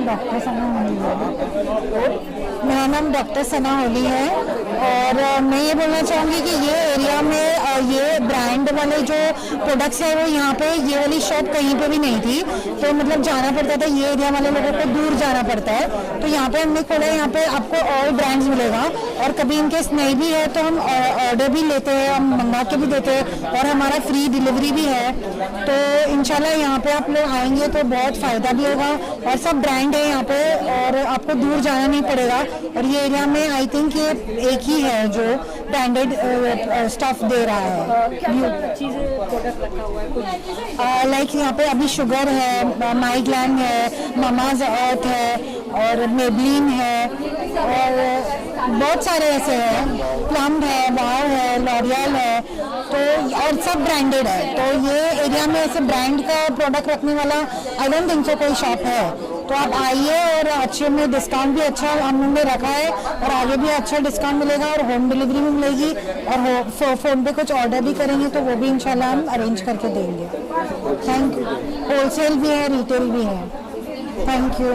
Doctor सना होली है। मेरा नाम डॉक्टर सना होली है और मैं ये बोलना चाहूँगी कि ये एरिया में ये ब्रांड वाले जो प्रोडक्ट्स है वो यहाँ पे ये वाली शॉप कहीं पे भी नहीं थी, तो मतलब जाना पड़ता था, ये एरिया वाले लोगों को दूर जाना पड़ता है। तो यहाँ पे हमने खोला, यहाँ पे आपको ऑल ब्रांड्स मिलेगा और कभी इनकेस नहीं भी है तो हम ऑर्डर भी लेते हैं, हम मंगा के भी देते हैं और हमारा फ्री डिलीवरी भी है। तो इंशाल्लाह यहाँ पे आप लोग आएंगे तो बहुत फ़ायदा भी होगा और सब ब्रांड है यहाँ पे और आपको दूर जाना नहीं पड़ेगा। और ये एरिया में आई थिंक ये एक ही है जो ब्रांडेड स्टफ दे रहा है। लाइक यहाँ पे अभी शुगर है, माई ग्लैम है, ममाज अर्थ है और मेबलिन है और बहुत सारे ऐसे हैं, प्लम है, वाव है, लॉरियल है, तो और सब ब्रांडेड है। तो ये एरिया में ऐसे ब्रांड का प्रोडक्ट रखने वाला आई डोंट थिंक सो कोई शॉप है। तो आप आइए और अच्छे में डिस्काउंट भी अच्छा हमने रखा है और आगे भी अच्छा डिस्काउंट मिलेगा और होम डिलीवरी भी मिलेगी और फ़ोन पे कुछ ऑर्डर भी करेंगे तो वो भी इंशाल्लाह हम अरेंज करके देंगे। Thank you. होलसेल भी है, रिटेल भी है। Thank you.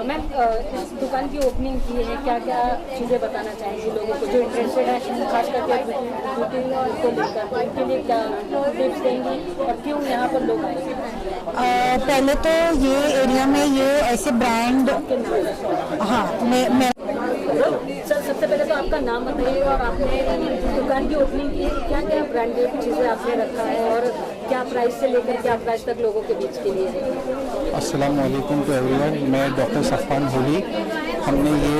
मैम, दुकान की ओपनिंग की है, क्या क्या चीज़ें बताना चाहेंगे लोगों को जो इंटरेस्टेड है, खास करके ब्यूटी को लेकर, उनके लिए क्या टिप्स देंगी और क्यों यहाँ पर लोग आए? पहले तो ये एरिया में ये ऐसे ब्रांड, हाँ मैं सर सबसे पहले तो आपका नाम बताइए और आपने दुकान की ओपनिंग की है, क्या क्या ब्रांडेड चीज़ें आपने रखा है और क्या प्राइस से लेकर क्या प्राइस तक लोगों के बीच के लिए है? अस्सलाम वालेकुम टू एवरीवन, मैं डॉक्टर सफ़ान होली। हमने ये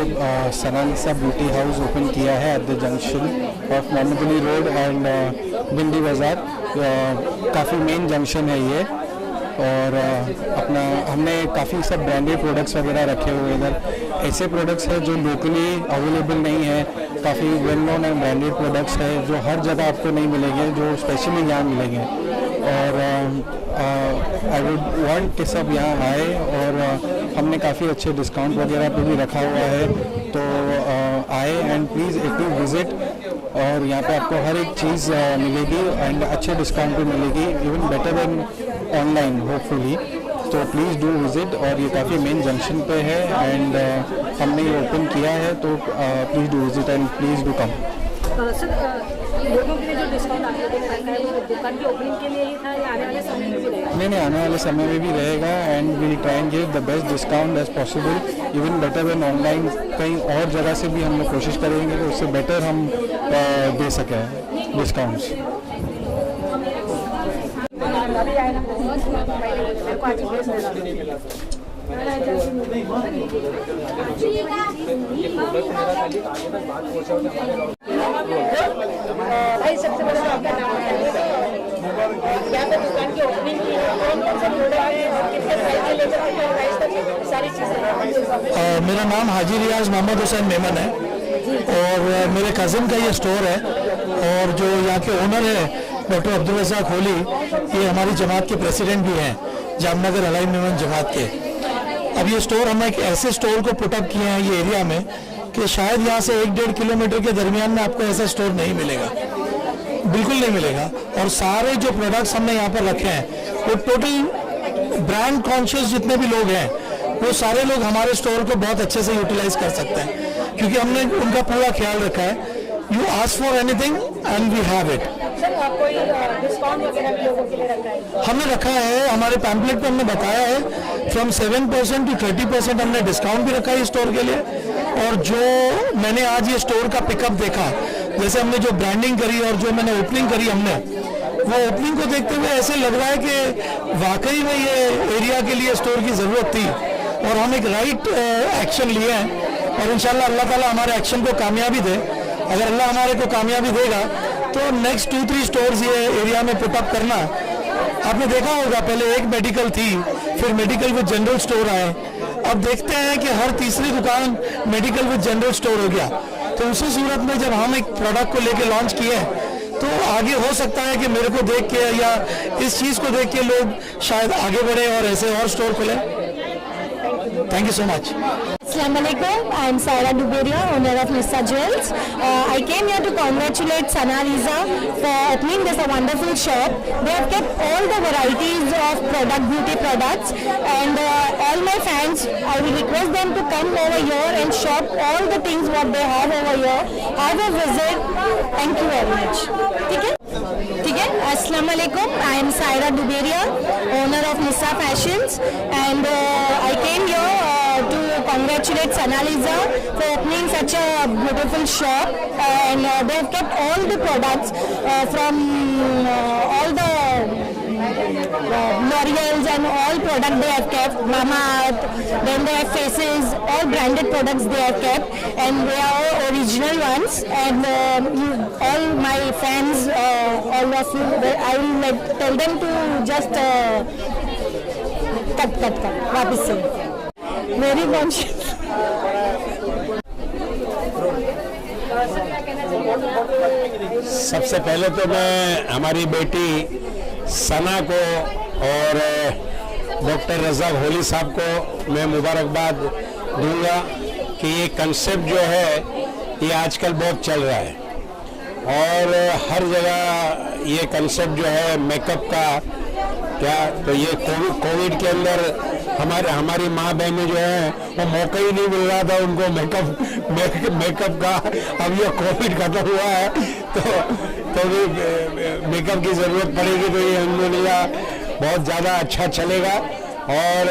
सनालिसा ब्यूटी हाउस ओपन किया है at the junction of Mohammed Ali road and Bindi Bazaar. काफ़ी मेन जंक्शन है ये और अपना हमने काफ़ी सब ब्रांडेड प्रोडक्ट्स वगैरह रखे हुए इधर। ऐसे प्रोडक्ट्स हैं जो लोकली अवेलेबल नहीं है, काफ़ी well known and branded products है जो हर जगह आपको नहीं मिलेंगे, जो स्पेशली यहाँ मिलेंगे। और आई वुड वांट कि सब यहाँ आए और हमने काफ़ी अच्छे डिस्काउंट वगैरह पे भी रखा हुआ है, तो आए एंड प्लीज़ एक विज़िट। और यहाँ पे आपको हर एक चीज़ मिलेगी एंड अच्छे डिस्काउंट पे मिलेगी, even better than online hopefully. तो प्लीज़ डू विज़िट और ये काफ़ी मेन जंक्शन पे है एंड हमने ये ओपन किया है, तो please do visit and please do come. Sir लोगों के लिए जो डिस्काउंट आप लोगों ने रखा है वो दुकान की ओपनिंग के लिए ही था या आने वाले समय में भी रहेगा? नहीं, आने वाले समय में भी रहेगा and we try and give the best discount as possible, even better than online. कहीं और जगह से भी हम लोग कोशिश करेंगे कि उससे बेटर हम दे सकें डिस्काउंट्स। भाई सबसे पहले आपका नाम बताइए, क्या तो दुकान की ओपनिंग की है, कौन कौन से प्रोडक्ट है और कितने प्राइस से लेकर कितने प्राइस तक सारी चीज़ें? मेरा नाम हाजी रियाज मोहम्मद हुसैन मेमन है और मेरे कज़न का ये स्टोर है और जो यहाँ के ओनर है डॉक्टर अब्दुल रज़ाक होली, ये हमारी जमात के प्रेसिडेंट भी हैं, जामनगर अलाई मेमन जमात के। अब ये स्टोर हम एक ऐसे स्टोर को पुटअप किए हैं ये एरिया में कि शायद यहाँ से 1-1.5 किलोमीटर के दरमियान में आपको ऐसा स्टोर नहीं मिलेगा, बिल्कुल नहीं मिलेगा। और सारे जो प्रोडक्ट्स हमने यहाँ पर रखे हैं वो टोटल ब्रांड कॉन्शियस जितने भी लोग हैं वो सारे लोग हमारे स्टोर को बहुत अच्छे से यूटिलाइज कर सकते हैं, क्योंकि हमने उनका पूरा ख्याल रखा है। You ask for anything and we have it. कोई डिस्काउंट वगैरह भी लोगों के लिए रखा है? हमने रखा है, हमारे पैम्पलेट पे हमने बताया है फ्रॉम 7% to 30% हमने डिस्काउंट भी रखा है स्टोर के लिए। और जो मैंने आज ये स्टोर का पिकअप देखा, जैसे हमने जो ब्रांडिंग करी और जो मैंने ओपनिंग करी हमने, वो ओपनिंग को देखते हुए ऐसे लग रहा है कि वाकई में ये एरिया के लिए स्टोर की ज़रूरत थी और हम एक राइट एक्शन लिए हैं और इंशाल्लाह अल्लाह ताला हमारे एक्शन को कामयाबी दे। अगर अल्लाह हमारे को कामयाबी देगा तो नेक्स्ट 2-3 स्टोर्स ये एरिया में पुटअप करना। आपने देखा होगा पहले एक मेडिकल थी, फिर मेडिकल विद जनरल स्टोर आए, अब देखते हैं कि हर तीसरी दुकान मेडिकल विद जनरल स्टोर हो गया। तो उसी सूरत में जब हम एक प्रोडक्ट को लेके लॉन्च किए तो आगे हो सकता है कि मेरे को देख के या इस चीज़ को देख के लोग शायद आगे बढ़े और ऐसे और स्टोर खोलें। Thank you so much. Assalamu alaikum. I am Saira Duberia, owner of Nissa Jewels. I came here to congratulate Sana Riza for opening this wonderful shop. They have kept all the varieties of beauty products, and all my fans, I will request them to come over here and shop all the things what they have over here. Have a visit. Thank you very much. ठीक है. Assalamu alaikum. I am Saira Duberia, owner of Nissa Fashions, and I came here to congratulate Sana Riza for opening such a beautiful shop, and they have kept all the products from all the L'Oreal's and all products they have kept, Mamaearth, then they have faces, all branded products they have kept, and they are all original ones, and all my fans, all of you, I will tell them to just cut, वापस से मेरी conscious. सबसे पहले तो मैं हमारी बेटी सना को और डॉक्टर रज़ा होली साहब को मैं मुबारकबाद दूंगा कि ये कंसेप्ट जो है ये आजकल बहुत चल रहा है, और हर जगह ये कंसेप्ट जो है मेकअप का क्या, तो ये कोविड के अंदर हमारी माँ बहनें जो है वो मौका ही नहीं मिल रहा था उनको मेकअप का. अब ये कोविड खत्म हुआ है तो भी मेकअप की ज़रूरत पड़ेगी, तो ये अल्हम्दुलिल्लाह बहुत ज़्यादा अच्छा चलेगा. और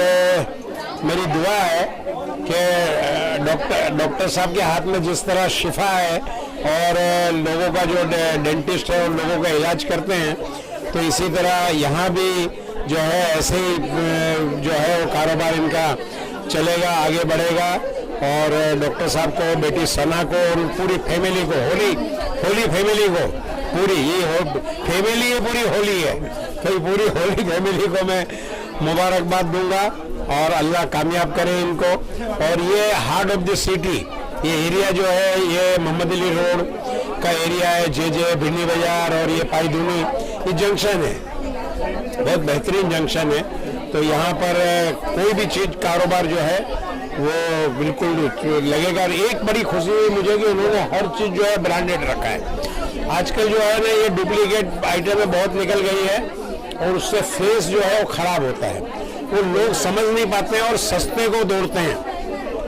मेरी दुआ है कि डॉक्टर साहब के हाथ में जिस तरह शिफा है और लोगों का जो डेंटिस्ट है और लोगों का इलाज करते हैं, तो इसी तरह यहाँ भी जो है ऐसे ही जो है वो कारोबार इनका चलेगा, आगे बढ़ेगा. और डॉक्टर साहब को, बेटी सना को और पूरी फैमिली को, होली फैमिली को, पूरी ये फैमिली है, पूरी होली है, तो पूरी होली फैमिली को मैं मुबारकबाद दूंगा और अल्लाह कामयाब करे इनको. और ये हार्ट ऑफ द सिटी, ये एरिया जो है ये मोहम्मद अली रोड का एरिया है, जे भिंडी बाजार और ये पाईधुनी, ये जंक्शन है, बहुत बेहतरीन जंक्शन है. तो यहाँ पर कोई भी चीज़ कारोबार जो है वो बिल्कुल लगेगा. और एक बड़ी खुशी हुई मुझे कि उन्होंने हर चीज़ जो है ब्रांडेड रखा है. आजकल जो है ना ये डुप्लीकेट आइटमें बहुत निकल गई है और उससे फेस जो है वो ख़राब होता है, वो लोग समझ नहीं पाते हैं और सस्ते को दौड़ते हैं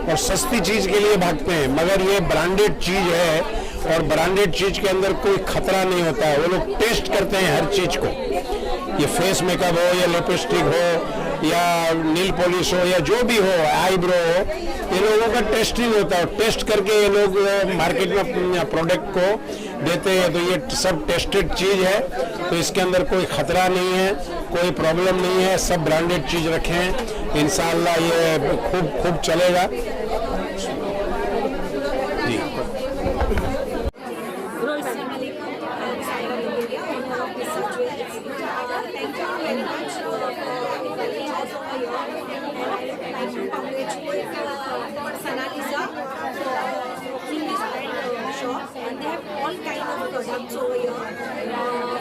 और सस्ती चीज़ के लिए भागते हैं. मगर ये ब्रांडेड चीज़ है और ब्रांडेड चीज़ के अंदर कोई खतरा नहीं होता है. वो लोग टेस्ट करते हैं हर चीज़ को, ये फेस मेकअप हो या लिपस्टिक हो या नील पॉलिश हो या जो भी हो, आईब्रो हो, ये लोगों का टेस्टिंग होता है. टेस्ट करके ये लोग मार्केट में अपने प्रोडक्ट को देते हैं. तो ये सब टेस्टेड चीज़ है, तो इसके अंदर कोई ख़तरा नहीं है, कोई प्रॉब्लम नहीं है. सब ब्रांडेड चीज़ रखे हैं, इंशाअल्लाह ये खूब चलेगा. जी. Sana Riza opening this brand shop, and they have all kind of products over here,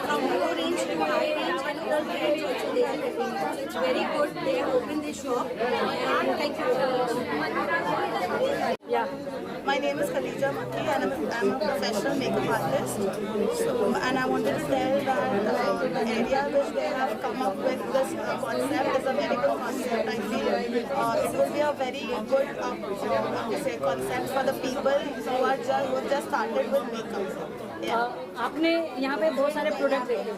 from low range to high range, and all brands also they are having. So it's very good. They have opened this shop, and thank you very much. Yeah. My name is Khadija Makki, and I'm a professional makeup artist. So, and I wanted to tell that the area which they have come up with this concept is a very good concept. I feel it would be a very good concept for the people who have just started with makeup. आपने यहाँ पे बहुत सारे product देखे,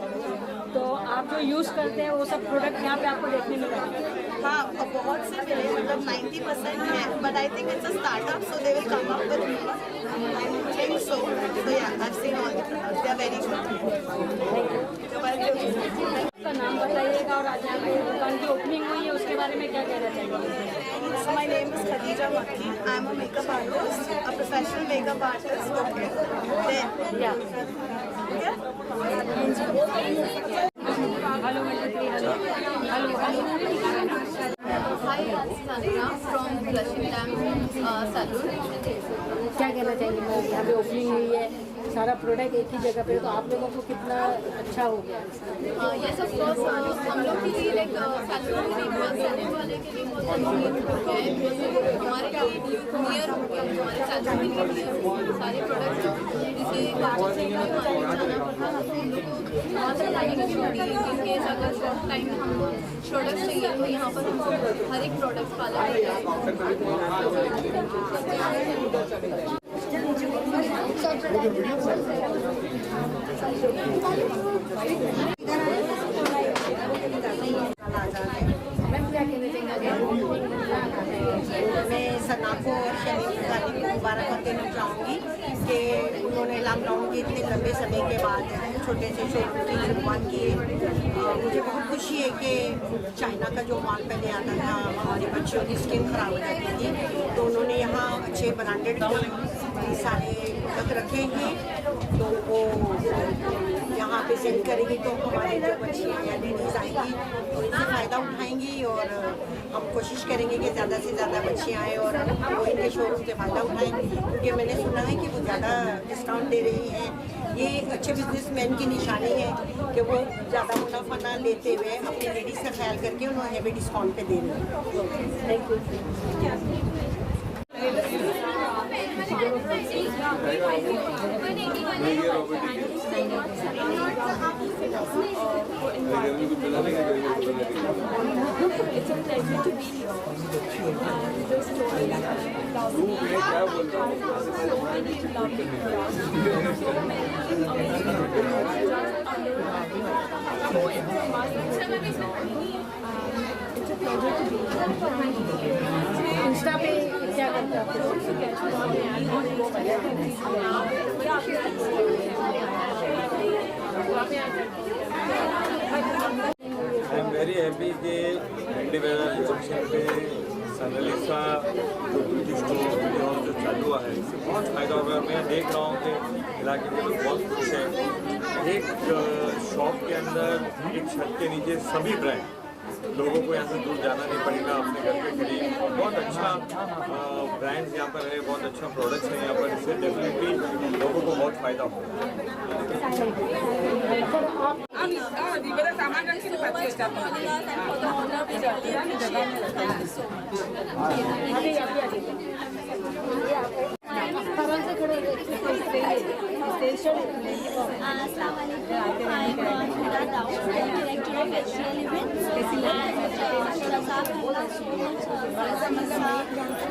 तो आप जो use करते हैं वो सब प्रोडक्ट यहाँ पे आपको देखने मिल रहा है. हाँ, बहुत से मिले, मतलब 90% है, but I think it's a startup, so they will come up with more. I think so. So yeah, I have seen all the products, they are very good. का नाम बताइएगा और आज यहाँ पे दुकान की ओपनिंग हुई है उसके बारे में क्या कहना चाहिए. So my name is Khadija Makki. I am a makeup artist, a professional makeup artist. Okay. Then, Yeah. yeah. Hello. Hi, this is Anura from Blushing Lamp Salon. क्या कहना चाहिए. यहाँ पे ओपनिंग हुई है, सारा प्रोडक्ट एक ही जगह पे, तो आप लोगों को कितना अच्छा हो गया? यस ऑफ कोर्स हम लोग के लिए लाइक सैलून के लिए सैलून वाले के लिए बहुत कन्वीनियंट हो गया है, हमारे लिए नियर हो गया, हमारे सैलून के लिए सारे प्रोडक्ट्स जैसे गाड़ी से जाना पड़ता था तो हम लोग को वहाँ से लाने की पड़ी, इनकेस अगर शॉर्ट टाइम में हमको प्रोडक्ट्स चाहिए तो यहाँ पर हमको हर एक प्रोडक्ट वाला मैम क्या कहना चाहेंगे? मैं सना को और शरीफ गाजी को मुबारकबाद देना चाहूँगी कि उन्होंने लॉकडाउन के इतने लंबे समय के बाद छोटे से शोरूम की शुरुआत की है। मुझे बहुत खुशी है कि चाइना का जो माल पहले आता था हमारे बच्चों की स्किन खराब हो जाती थी, तो उन्होंने यहाँ अच्छे ब्रांडेड सारे प्रोडक्ट रखे हैं, तो वो यहाँ पे सेल करेंगी तो हमारे जो बच्चियाँ या लेडीज़ आएंगी तो इनसे फ़ायदा उठाएंगी, और हम कोशिश करेंगे कि ज़्यादा से ज़्यादा बच्चियाँ आएँ और वो इनके शोरूम से फ़ायदा उठाएँ, क्योंकि मैंने सुना है कि वो ज़्यादा डिस्काउंट दे रही हैं। ये अच्छे बिजनेसमैन की निशानी है कि वो ज़्यादा मुनाफा ना लेते हुए अपनी लेडीज़ का ख्याल करके उन्हें हैवी डिस्काउंट पे दे रहे हैं। Thank you. It's a pleasure to be here. The store is lovely. So many lovely products. So many amazing products just under so it's a must visit. It's a pleasure to be here. Insta पे क्या करते हैं आप? I am very happy कि भिंडी बाजार junction पे सनलिसा beauty store जो चालू हुआ है, इससे बहुत फ़ायदा होगा। मैं देख रहा हूँ कि इलाके के लोग बहुत खुश हैं। एक शॉप के अंदर एक छत के नीचे सभी ब्रांड, लोगों को यहाँ से दूर जाना नहीं पड़ेगा, अपने घर पे खरीद। बहुत अच्छा ब्रांड्स यहाँ पर है, बहुत अच्छा प्रोडक्ट्स हैं यहाँ पर, इससे डेफिनेटली लोगों को बहुत फ़ायदा होगा।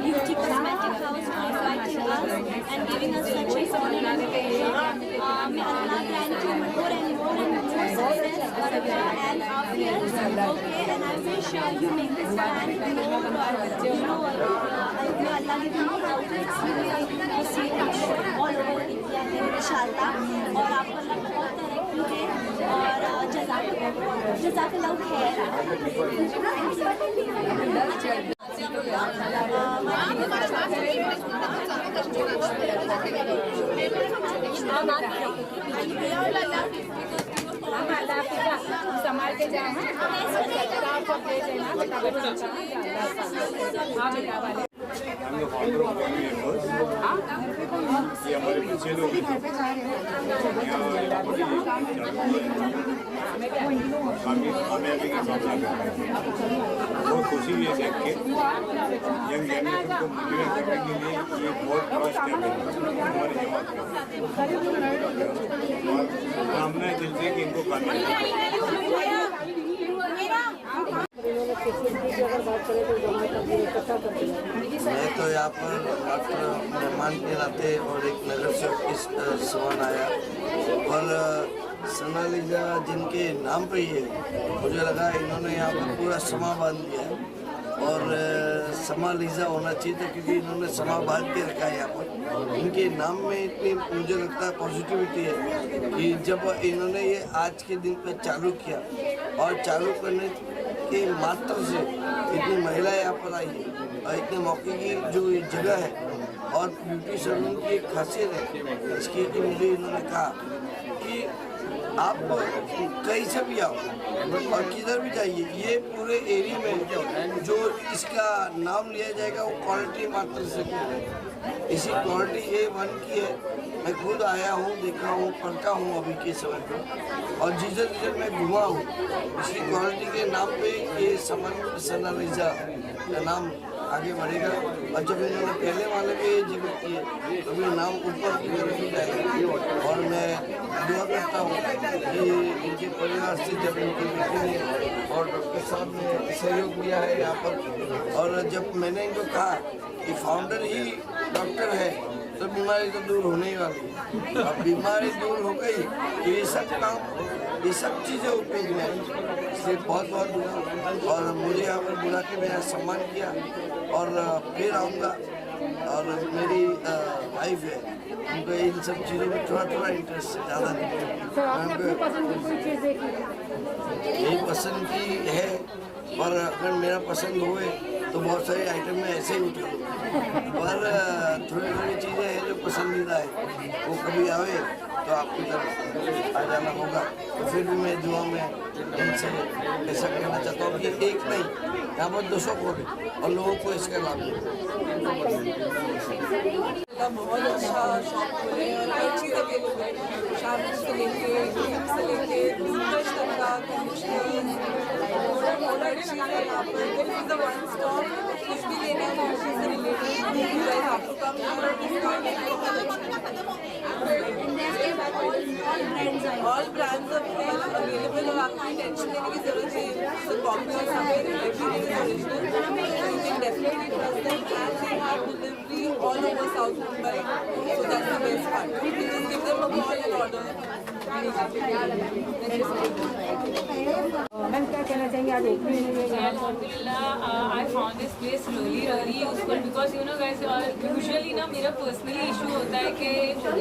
Beauty Cosmetic House for inviting us and giving us such a honor and occasion. May Allah grant you more and more success and affairs. Okay, and I wish you make this brand more, may Allah give you outlets, you will see all over India inshallah. और आपको अल्लाह बहुत तरक्की दे और जज़ाकल्लाह खैर। संभाल के जाए हम लोग फाउंडर ऑफ फैमिली मेंबर्स, ये हमारे बच्चे लोग हैं, कामयाबी के साथ बहुत खुशी हुई है देख के। यंग जनरेशन को मोटिवेट करने के लिए ये बहुत बड़ा स्टेप है हमारे जमात का, और कामना है दिल से कि इनको कामयाबी। मैं तो यहाँ पर डॉक्टर मेहमान के नाते और एक नगर सेवक की समान आया, और सनालिजा जिनके नाम पे ही है, मुझे लगा इन्होंने यहाँ पर पूरा समा बांध दिया है, और समा लीजा होना चाहिए था, क्योंकि इन्होंने समा बांध के रखा है यहाँ पर। इनके नाम में इतनी मुझे लगता है पॉजिटिविटी है कि जब इन्होंने ये आज के दिन पर चालू किया, और चालू करने के मात्र से इतनी महिलाएं यहाँ पर आई है, और इतने मौके की जो ये जगह है और ब्यूटी सैलून की एक खासियत है इसकी कि मुझे इन्होंने कहा कि आप कहीं से भी आओ और किधर भी जाइए, ये पूरे एरिया में जो इसका नाम लिया जाएगा वो क्वालिटी मात्र से इसी क्वालिटी A1 की है। मैं खुद आया हूँ, देखा हूँ, पढ़ता हूँ अभी के समय पे, और जिधर मैं घुमा हूँ इसकी क्वालिटी के नाम पे ये सनालिजा का नाम आगे बढ़ेगा। और जब इन्होंने पहले वाले पे ये जिक्र किए तो मेरा नाम ऊपर की तरफ ही जाएगा। और मैं दुआ करता हूँ कि इनके परिवार से जब इनकी बेटी ने और डॉक्टर साहब ने सहयोग दिया है यहाँ पर, और जब मैंने इनको कहा कि फाउंडर ही डॉक्टर है तो बीमारी तो दूर होने ही वाली है। अब बीमारी दूर हो गई तो ये सब काम, ये सब चीज़ें उपयोग में आई। इसलिए बहुत बहुत दुआ, और मुझे यहाँ पर बुला के मेरा सम्मान किया, और फिर आऊँगा। और मेरी वाइफ है, उनको इन सब चीज़ों में थोड़ा इंटरेस्ट ज़्यादा नहीं। यही पसंद की है, और अगर मेरा पसंद हुए तो बहुत सारे आइटम में ऐसे ही उठा लूँ, पर थोड़ी चीज़ें हैं जो पसंदीदा है, वो कभी आवे तो आपकी तरफ आ जाना होगा। तो फिर भी मैं दुआ में इनसे ऐसा कहना चाहता हूँ कि एक नहीं, यहाँ पर 200 खोले और लोगों को इसका लाभ मिले। बहुत अच्छा शॉप खोले और हर चीज़ अवेलेबल है, शैम्पू से लेके क्रीम से लेके टूथब्रश तक का, कंडीशनर, प्रोडक्ट चीज़ है यहाँ पर। This is the one stop, कुछ भी लेना है फैशन से रिलेटेड आपको ऑल ब्रांड्स अवेलेबल, और आपको टेंशन लेने की जरूरत नहीं है। So popular definitely trust that, and they have delivery all over South Mumbai, so that's the best part. You can just give them a call and order. Ma'am क्या कहना चाहेंगे, आज ओपनिंग हुई है? Alhamdulillah, I found this place really useful because you know guys, usually ना मेरा personally issue होता है कि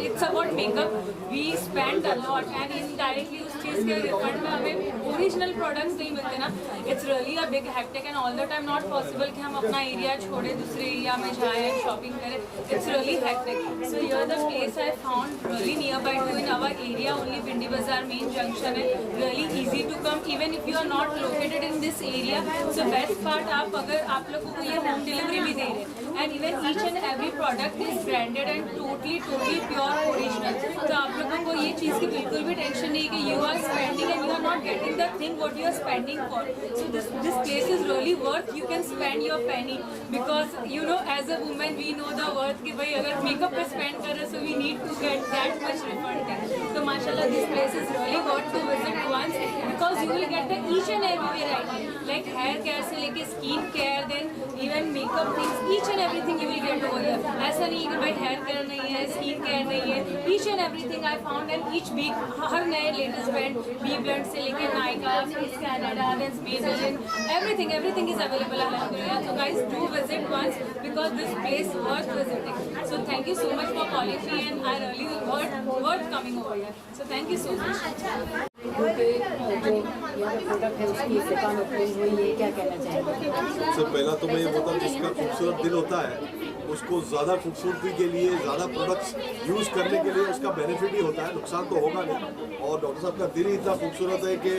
it's about makeup, we spend a lot and indirectly उस चीज़ के रिफंड में हमें ओरिजिनल प्रोडक्ट्स नहीं मिलते ना। It's really a big hectic and all the time not possible कि हम अपना एरिया छोड़े दूसरे एरिया में जाएं शॉपिंग करें। It's really hectic. So here the place I found really nearby to in our area only, Bindi Bazaar main junction है, really easy to come even if you are not located in this area. So best part आप अगर आप लोगों को ये home delivery भी दे रहे हैं, and even each and every product is branded and totally pure original. तो आप लोगों को ये चीज़ की बिल्कुल भी टेंशन नहीं कि you are spending and you are not getting the thing what you are spending for. So this place is really worth. You can spend your penny because you know as a woman we know the worth कि भाई अगर makeup पे spend कर रहे so we need to get that much refund. So माशाल्लाह this place is really worth to visit once because you will get the each and every variety like hair care से लेके skin care, then even makeup things, each and everything you will get over here. ऐसा नहीं कि भाई hair care नहीं है, skin care नहीं है, each and everything I found and each week हर नए latest brand, B blend से लेके Nykaa, Face Canada, then Maybelline, everything is available alhamdulillah. So guys do visit once because this place worth visiting. So thank you so much for calling me and I really worth coming over here. So thank you so much. जो यहाँ पे product है उसकी दुकान opening हुई है, क्या कहना चाहेंगे? सबसे पहला तो मैं ये बोलता हूँ जिसका खूबसूरत दिल होता है उसको ज़्यादा खूबसूरती के लिए ज़्यादा प्रोडक्ट्स यूज़ करने के लिए उसका बेनिफिट ही होता है, नुकसान तो होगा नहीं। और डॉक्टर साहब का दिल ही इतना खूबसूरत है कि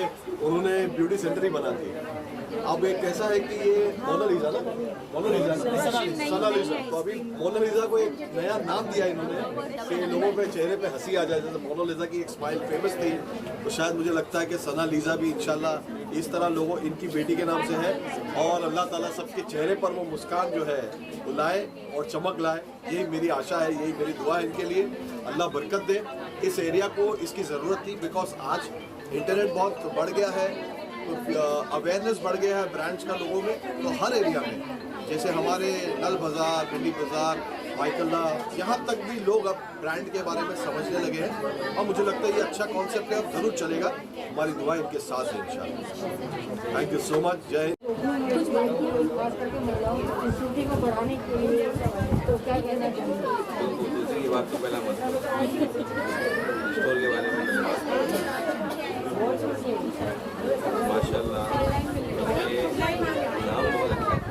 उन्होंने ब्यूटी सेंटर ही बना दिया। अब एक कैसा है कि ये मोनालिसा ना, सनालिसा, तो अभी मोनालिसा को एक नया नाम दिया इन्होंने कि लोगों पे चेहरे पे हंसी आ जाए। जैसे मोनालिसा की एक स्माइल फेमस थी, तो शायद मुझे लगता है कि सनालिसा भी इंशाल्लाह इस तरह लोगों इनकी बेटी के नाम से है और अल्लाह ताला सबके चेहरे पर वो मुस्कान जो है वो लाए और चमक लाए। यही मेरी आशा है, यही मेरी दुआ है इनके लिए। अल्लाह बरकत दे। इस एरिया को इसकी ज़रूरत थी बिकॉज आज इंटरनेट बहुत बढ़ गया है, तो अवेयरनेस बढ़ गया है ब्रांड्स का लोगों में। तो हर एरिया में जैसे हमारे नल बाज़ार, भिंडी बाज़ार, माइकल्ला, यहाँ तक भी लोग अब ब्रांड के बारे में समझने लगे हैं और मुझे लगता है ये अच्छा कॉन्सेप्ट है और ज़रूर चलेगा। हमारी दुआ इनके साथ है इंशाल्लाह। Thank you so much. जय खास करके महिलाओं की खूबसूरती को बढ़ाने के लिए तो क्या कहना चाहेंगे? खूबसूरती की बात तो पहला मत स्टोर के बारे में माशाल्लाह ये नाम बहुत अच्छा है।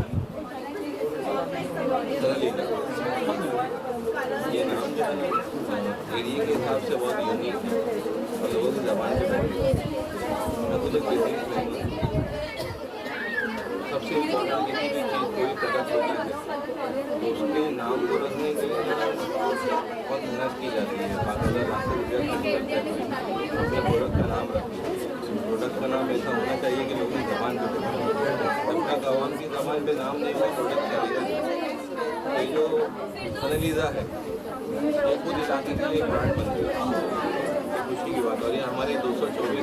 ये नाम जो है एरिया के हिसाब से बहुत यूनिक है और लोगों की ज़बान से सबसे इम्पोर्टेंट है कि कोई प्रोडक्ट होता है तो उसके नाम को रखने के लिए बहुत मेहनत की जाती है, 5,000 लाख रुपया अपने प्रोडक्ट का नाम रखें। प्रोडक्ट का नाम ऐसा होना चाहिए कि लोगों की जबान पे जब तक आवाम की जबान पे नाम नहीं हुआ प्रोडक्ट चलेगा। ये जो सनलीजा है ये खुद इलाके के लिए ब्रांड बन गई, खुशी की बात। और ये हमारे 224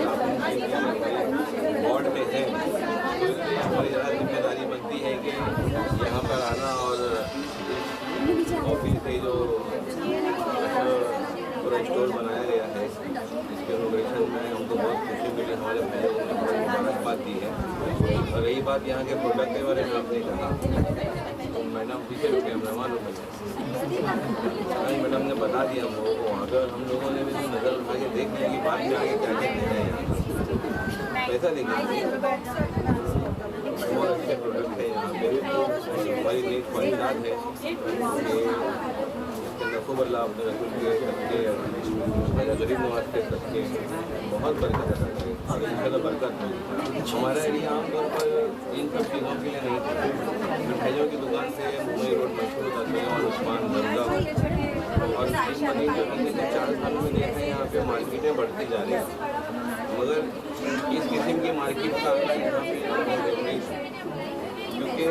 वार्ड में है, तो इसलिए हमारी ज़्यादा जिम्मेदारी बनती है कि यहाँ पर आना और ऑफिस से जो पूरा स्टोर बनाया गया है इसके इनोग्रेशन में हमको बहुत खुशी मिली, हमारे भाइयों ने बड़ी मुबारकबाद दी है। और रही बात यहाँ के प्रोडक्ट के बारे में आपने कहा, तो मैडम पीछे रुके मेहमान मैडम ने बता दिया हम लोगों को, अगर हम लोगों ने भी नज़र उठा के देख लिया कि बाद में आगे क्या क्या कहना है यहाँ वैसा देखिए बहुत अच्छे प्रोडक्ट है यहाँ पे। तो हमारी नई ख्वाहिशात है कि नफोबल्ला अपने रसूल के सबके गरीब नवाज के सबके बहुत बरकत अदा करें और इंशाल्लाह बरकत होगी। हमारा एरिया आमतौर पर इन सब चीज़ों के लिए नहीं था। मिठाइयों की दुकान से मुंबई रोड मशहूर होता है और उस्मान दरगाह और हमने 4 सालों में देखा है यहाँ पे मार्केटें बढ़ती जा रही हैं, मगर इस किस्म की मार्केट का यहाँ पे नहीं, क्योंकि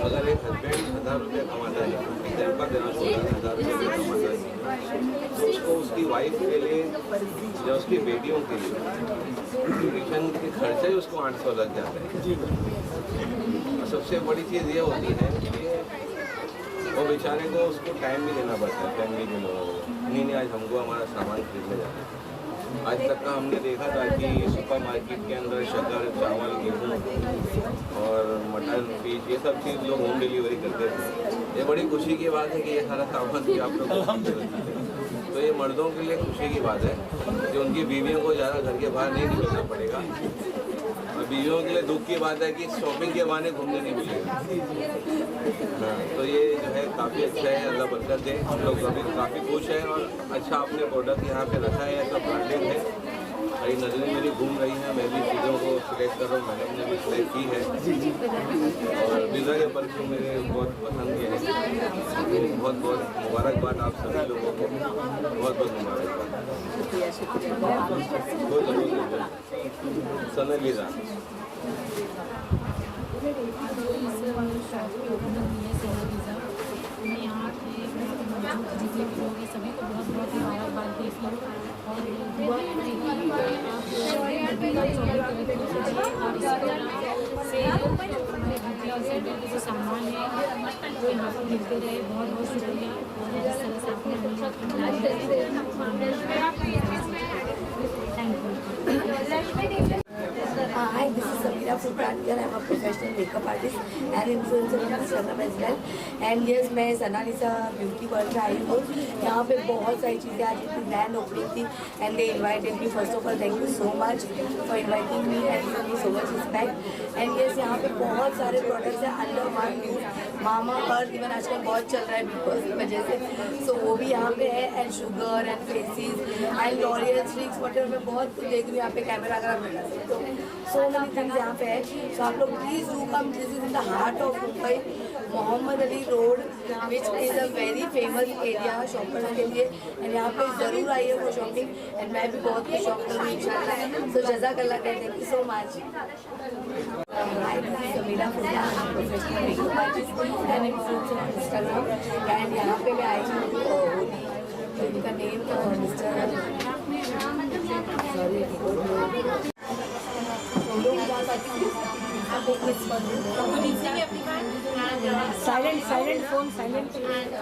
अगर एक हस्बैंड 1,000 रुपया कमाता है, एग्जाम्पल देना छोड़ 1,000 रुपया कमाता है, तो उसको उसकी वाइफ के लिए या उसकी बेटियों के लिए ट्यूशन के खर्चे ही उसको 800 लग जाता है। और सबसे बड़ी चीज़ ये होती है कि वो बेचारे को उसको टाइम भी देना पड़ता है फैमिली के लोगों को। नहीं आज हमको हमारा सामान खरीदने जाना है। आज तक का हमने देखा था कि सुपर मार्केट के अंदर शक्कर, चावल, गेहूँ और मटन, फिश ये सब चीज़ लोग होम डिलीवरी करते थे। ये बड़ी खुशी की बात है कि ये सारा सामान भी आप लोग, तो ये मर्दों के लिए खुशी की बात है कि उनकी बीवियों को ज़्यादा घर के बाहर नहीं निकलना पड़ेगा, और बीवियों के लिए दुख की बात है कि शॉपिंग के बहाने घूमने नहीं मिलेगा। हाँ, तो ये जो है काफ़ी अच्छा है, अल्लाह बरकत दे। हम लोग अभी काफ़ी खुश हैं और अच्छा अपने प्रोडक्ट यहाँ पे रखा है, सब ब्रांडेड है। कई नजरें मेरी घूम रही हैं, मैं भी चीज़ों को सिलेक्ट कर रहा हूँ, मैडम ने भी सिलेक्ट की है और वीज़ा के परफ्यूम मेरे बहुत पसंद के हैं। तो बहुत बहुत मुबारकबाद आप सभी लोगों को, बहुत बहुत मुबारकबाद। सनलीजा जितने भी लोग हैं सभी को बहुत बहुत मुबारकबाद देती हूँ और दुआ से जो सामान है वो यहाँ पर मिलते रहे। बहुत बहुत शुक्रिया और जिस तरह से आपने thank you. Hi, this is Samira from Pranjal. I'm a professional makeup artist and influencer on Instagram as well. And yes, मैं सनालिसा ब्यूटी वर्ल्ड में आई हूँ। यहाँ पे बहुत सारी चीज़ें आज इतनी ग्रैंड ओपनिंग थी and they invited me. First of all, thank you so much for inviting me and giving me so much respect. And yes, यहाँ पे बहुत सारे प्रोडक्ट्स हैं अंडर वन न्यूज़, मामा अर्थ इवन आजकल बहुत चल रहा है बिग बॉस की वजह से, सो वो भी यहाँ पे है and Sugar and Faces and L'Oreal Streax water में बहुत कुछ देख रही हूँ। यहाँ पे कैमरा अगर आप लगा सकते हो, सो मेनी थिंग्स यहाँ पे है। सो आप लोग please do come, this is in the heart of Mumbai, Mohammad Ali road which is a very famous area shoppers के लिए, एंड यहाँ पे ज़रूर आइए वो शॉपिंग एंड मैं भी बहुत कुछ शॉप करूँगी इंशाल्लाह। सो जज़ाकल्लाह खैर, thank you so much. Hi, this is Samira from professional makeup artist and influencer on Instagram. And यहाँ पे मैं आई हूँ होली, इनका name mister Good evening everyone, and silent phone. And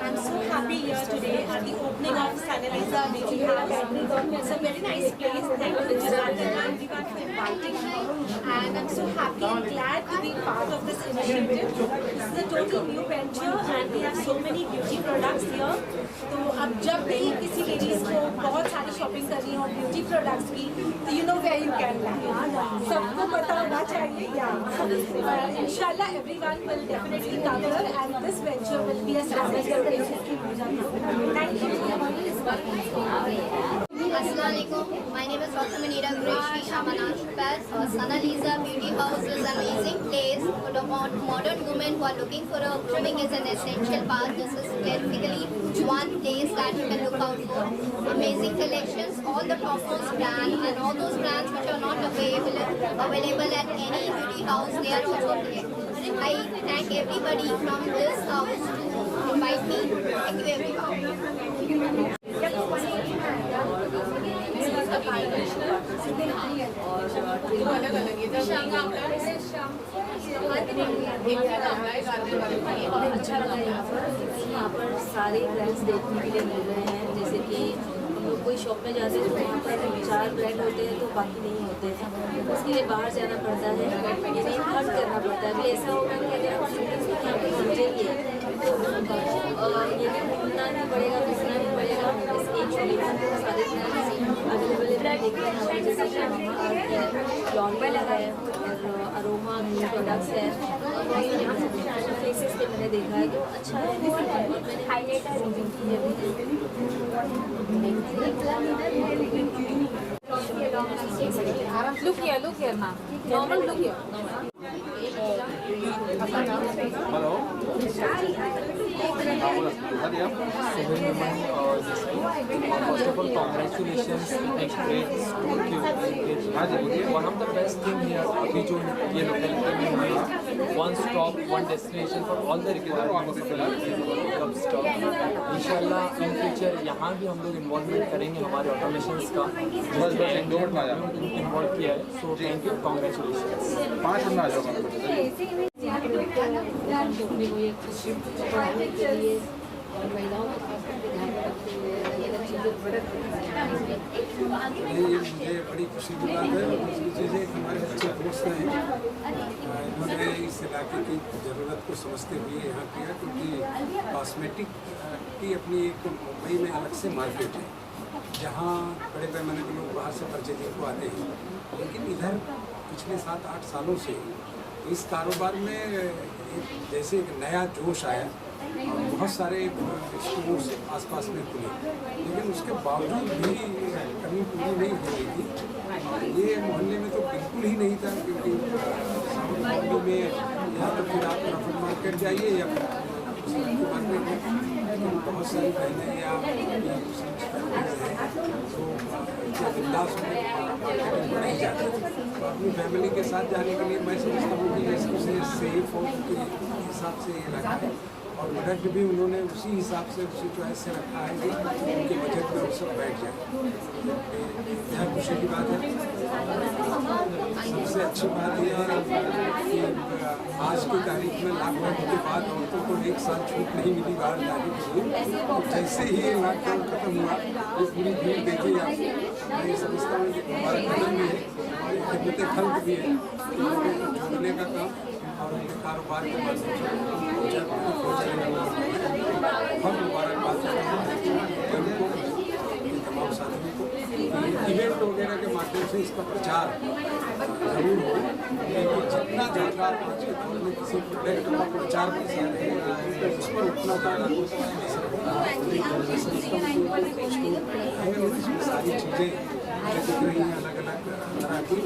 I'm so happy here today at the opening of Sanaliza Beauty House. It's a very nice place. Thank you Jazat and everyone for inviting me, and I'm so happy and glad to be part of this initiative. This is a total new venture and we have so many beauty products here. तो अब जब भी किसी ladies को बहुत सारी shopping करनी हो ब्यूटी प्रोडक्ट्स की, तो you know where you can land, सबको पता होना चाहिए यहाँ। इंशाल्लाह everyone will definitely cover and this venture will be a success. Thank you. Assalamualaikum. My name is Dr. Manira Qureshi Shamanaj Paz. Sanaliza Beauty House is an amazing place for the modern women who are looking for a grooming is an essential part. This is basically one place that you can look out for. Amazing collections, all the topmost brands and all those brands which are not available at any beauty house, they are also there. I thank everybody from this house to invite me. Thank you everyone. अच्छा लगा यहाँ पर सारे brands देखने के लिए मिल रहे हैं। जैसे कि हम लोग कोई शॉप में जाते हैं तो वहाँ पर 4 ब्रांड होते हैं तो बाकी नहीं होते हैं, उसके लिए बाहर जाना पड़ता है, यानी खर्च करना पड़ता है। अभी ऐसा होगा कि अगर आप यहाँ पर समझेंगे तो ये भी घूमना नहीं पड़ेगा, घूमना नहीं पड़ेगा। इस एक शॉप में सारे ब्रांड्स अवेलेबल देख रहे हैं, जैसे कि लॉन्डल है, अरोमा प्रोडक्ट्स है, फेसेस पे मैंने देखा है तो अच्छा है। मैंने हाईलाइटर शॉपिंग की है। Look here, ma'am. Normal look here. Hello First of all, congratulations and great store की one of the best thing here अभी जो ये locality में हुई one stop one destination for all the requirements कब stop इंशाल्लाह in future यहाँ भी हम लोग involvement करेंगे हमारे automations का involve किया है, so thank you, congratulations। 5 दिन आ जाओ ये मुझे बड़ी खुशी की बात है। दूसरी चीज़ है हमारे अच्छे दोस्त हैं, इन्होंने इस इलाके की ज़रूरत को समझते हुए यहाँ किया, क्योंकि कॉस्मेटिक की अपनी एक मुंबई में अलग से मार्केट है जहाँ बड़े पैमाने के लोग बाहर से परचेजिंग को आते हैं, लेकिन इधर पिछले 7-8 सालों से इस कारोबार में जैसे एक नया जोश आया और बहुत सारे स्टोर्स आसपास में खुले, लेकिन उसके बावजूद भी कमी पूरी नहीं हो रही थी। ये मोहल्ले में तो बिल्कुल ही नहीं था, क्योंकि मोहल्ले में या तो फिर आप रफल मार्केट जाइए या मार्केट में, लेकिन बहुत सारी बहनें या तो बिंदास मार्केटिंग नहीं जाते। तो अपनी फैमिली के साथ जाने के लिए मैं समझता हूँ कि ये सबसे सेफ और के हिसाब से ये रखा है, और प्रोडक्ट भी उन्होंने उसी हिसाब से उसी चॉइस से रखा है कि उनके बजट में वो सब बैठ जाए। यह खुशी की बात है। सबसे अच्छी बात यह है कि आज की तारीख में लॉकडाउन के बाद औरतों को 1 साल छूट नहीं मिली बाहर जाने के लिए। तो जैसे ही ये लॉकडाउन खत्म हुआ ये पूरी भीड़ देखी मैं ये समझता हूँ कि हमारा कदम भी है और एक खिदमत खल्क भी है कि लोगों को जोड़ने का काम और उनके कारोबार के बाद हम मुबारकबाद उनको तमाम साथियों को इवेंट वगैरह के माध्यम से इसका प्रचार जरूर हो, क्योंकि जितना ज़्यादा आज के दौर में किसी प्रोडक्ट का प्रचार प्रसार है उस पर उतना ज़्यादा इसमें सारी चीज़ें जो दिख रही हैं अलग अलग तरह की